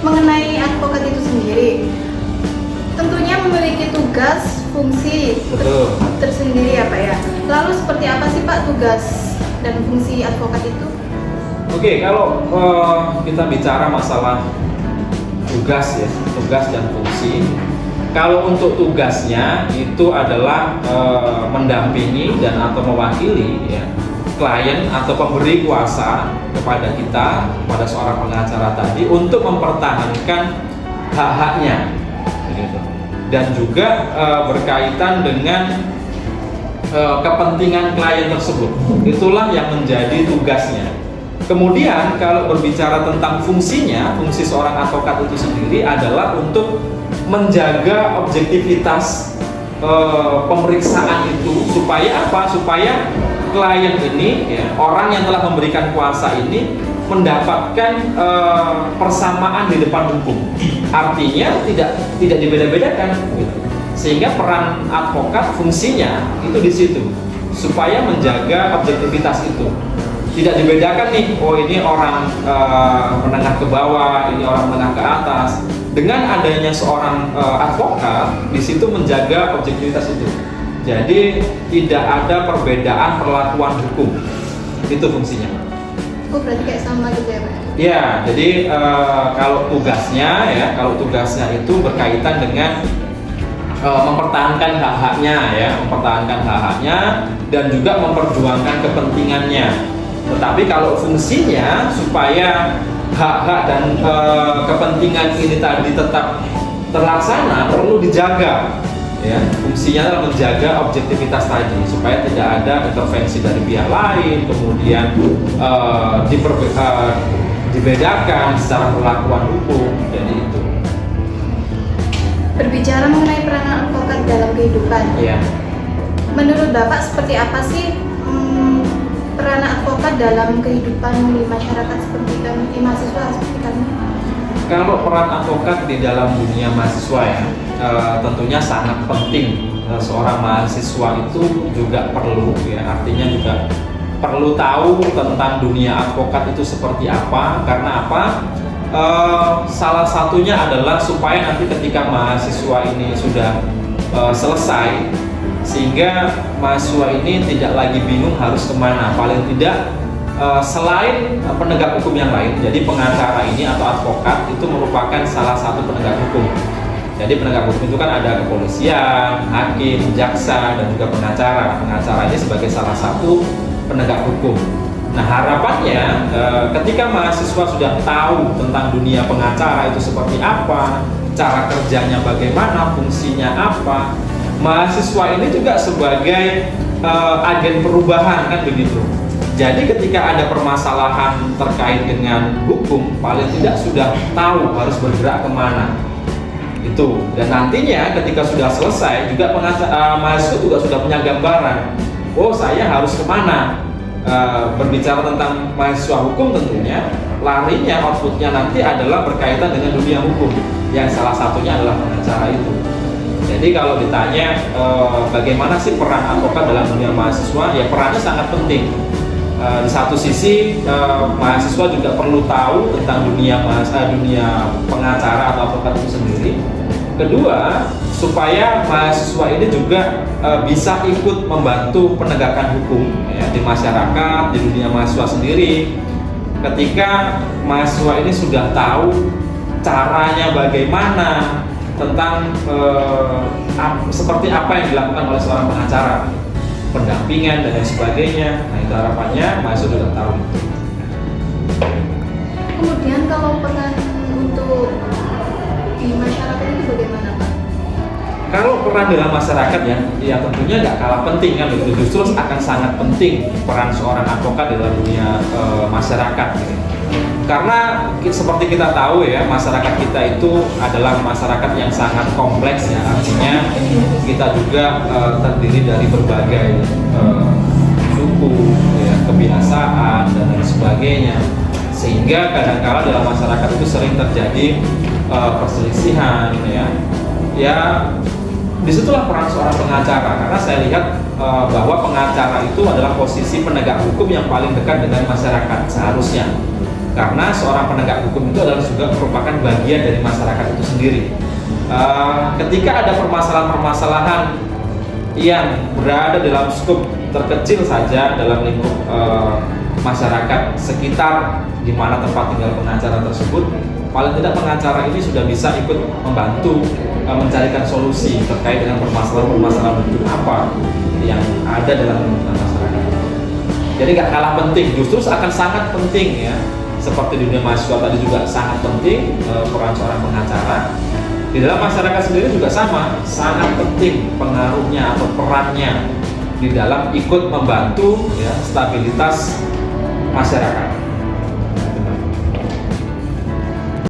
mengenai advokat itu sendiri, tentunya memiliki tugas, fungsi Betul. tersendiri ya Pak ya. Lalu seperti apa sih Pak tugas dan fungsi advokat itu? Oke, kalau kita bicara masalah tugas ya, tugas dan fungsi. Kalau untuk tugasnya itu adalah mendampingi dan atau mewakili ya klien atau pemberi kuasa kepada kita, kepada seorang pengacara tadi untuk mempertahankan hak-haknya, begitu. Dan juga berkaitan dengan kepentingan klien tersebut. Itulah yang menjadi tugasnya. Kemudian kalau berbicara tentang fungsinya, fungsi seorang advokat itu sendiri adalah untuk menjaga objektivitas pemeriksaan itu supaya apa? Supaya klien ini, ya, orang yang telah memberikan kuasa ini mendapatkan persamaan di depan hukum. Artinya tidak dibeda-bedakan, gitu. Sehingga peran advokat fungsinya itu di situ supaya menjaga objektivitas itu. Tidak dibedakan nih, oh ini orang menengah ke bawah, ini orang menengah ke atas. Dengan adanya seorang advokat di situ menjaga objektivitas itu. Jadi tidak ada perbedaan perlakuan hukum. Itu fungsinya. Oh berarti kayak sama gitu ya Pak? Ya, jadi kalau tugasnya itu berkaitan dengan mempertahankan hak-haknya ya, mempertahankan hak-haknya dan juga memperjuangkan kepentingannya. Tetapi kalau fungsinya supaya hak-hak dan kepentingan ini tadi tetap terlaksana perlu dijaga ya. Fungsinya adalah menjaga objektivitas tadi supaya tidak ada intervensi dari pihak lain, kemudian dibedakan secara perlakuan hukum. Jadi itu. Berbicara mengenai peranan advokat dalam kehidupan, Ya. menurut Bapak seperti apa sih peranan advokat dalam kehidupan di masyarakat seperti kami, di mahasiswa seperti kami? Kalau peran advokat di dalam dunia mahasiswa ya, tentunya sangat penting. Seorang mahasiswa itu juga perlu ya, artinya juga perlu tahu tentang dunia advokat itu seperti apa. Karena apa? Salah satunya adalah supaya nanti ketika mahasiswa ini sudah selesai, sehingga mahasiswa ini tidak lagi bingung harus kemana. Paling tidak selain penegak hukum yang lain, jadi pengacara ini atau advokat itu merupakan salah satu penegak hukum. Jadi penegak hukum itu kan ada kepolisian, hakim, jaksa, dan juga pengacara. Pengacara ini sebagai salah satu penegak hukum. Nah harapannya ketika mahasiswa sudah tahu tentang dunia pengacara itu seperti apa, cara kerjanya bagaimana, fungsinya apa, mahasiswa ini juga sebagai agen perubahan kan begitu. Jadi ketika ada permasalahan terkait dengan hukum, paling tidak sudah tahu harus bergerak kemana itu. Dan nantinya ketika sudah selesai juga mahasiswa juga sudah punya gambaran, oh saya harus kemana. Berbicara tentang mahasiswa hukum tentunya larinya, outputnya nanti adalah berkaitan dengan dunia hukum, yang salah satunya adalah pengacara itu. Jadi kalau ditanya bagaimana sih peran advokat dalam dunia mahasiswa, ya perannya sangat penting. Di satu sisi mahasiswa juga perlu tahu tentang dunia pengacara atau advokat itu sendiri. Kedua, supaya mahasiswa ini juga bisa ikut membantu penegakan hukum ya, di masyarakat, di dunia mahasiswa sendiri. Ketika mahasiswa ini sudah tahu caranya bagaimana, tentang seperti apa yang dilakukan oleh seorang pengacara, pendampingan dan lain sebagainya. Nah itu harapannya mahasiswa sudah tahu itu. Kemudian kalau peran untuk di masyarakat itu bagaimana Pak? Kalau peran dalam masyarakat ya tentunya nggak kalah penting kan begitu. Justru akan sangat penting peran seorang advokat dalam dunia masyarakat gitu. Karena seperti kita tahu ya, masyarakat kita itu adalah masyarakat yang sangat kompleks ya. Artinya kita juga terdiri dari berbagai suku, ya, kebiasaan dan lain sebagainya. Sehingga kadang-kala dalam masyarakat itu sering terjadi perselisihan ya. Ya disitulah peran seorang pengacara, karena saya lihat bahwa pengacara itu adalah posisi penegak hukum yang paling dekat dengan masyarakat seharusnya. karena seorang penegak hukum itu adalah juga merupakan bagian dari masyarakat itu sendiri. Ketika ada permasalahan-permasalahan yang berada dalam skup terkecil saja dalam lingkup masyarakat sekitar di mana tempat tinggal pengacara tersebut, paling tidak pengacara ini sudah bisa ikut membantu mencarikan solusi terkait dengan permasalahan-permasalahan itu apa yang ada dalam lingkungan masyarakat. Jadi gak kalah penting, justru akan sangat penting ya, seperti di dunia mahasiswa tadi juga sangat penting peran seorang pengacara. Di dalam masyarakat sendiri juga sama, sangat penting pengaruhnya atau perannya di dalam ikut membantu ya stabilitas masyarakat.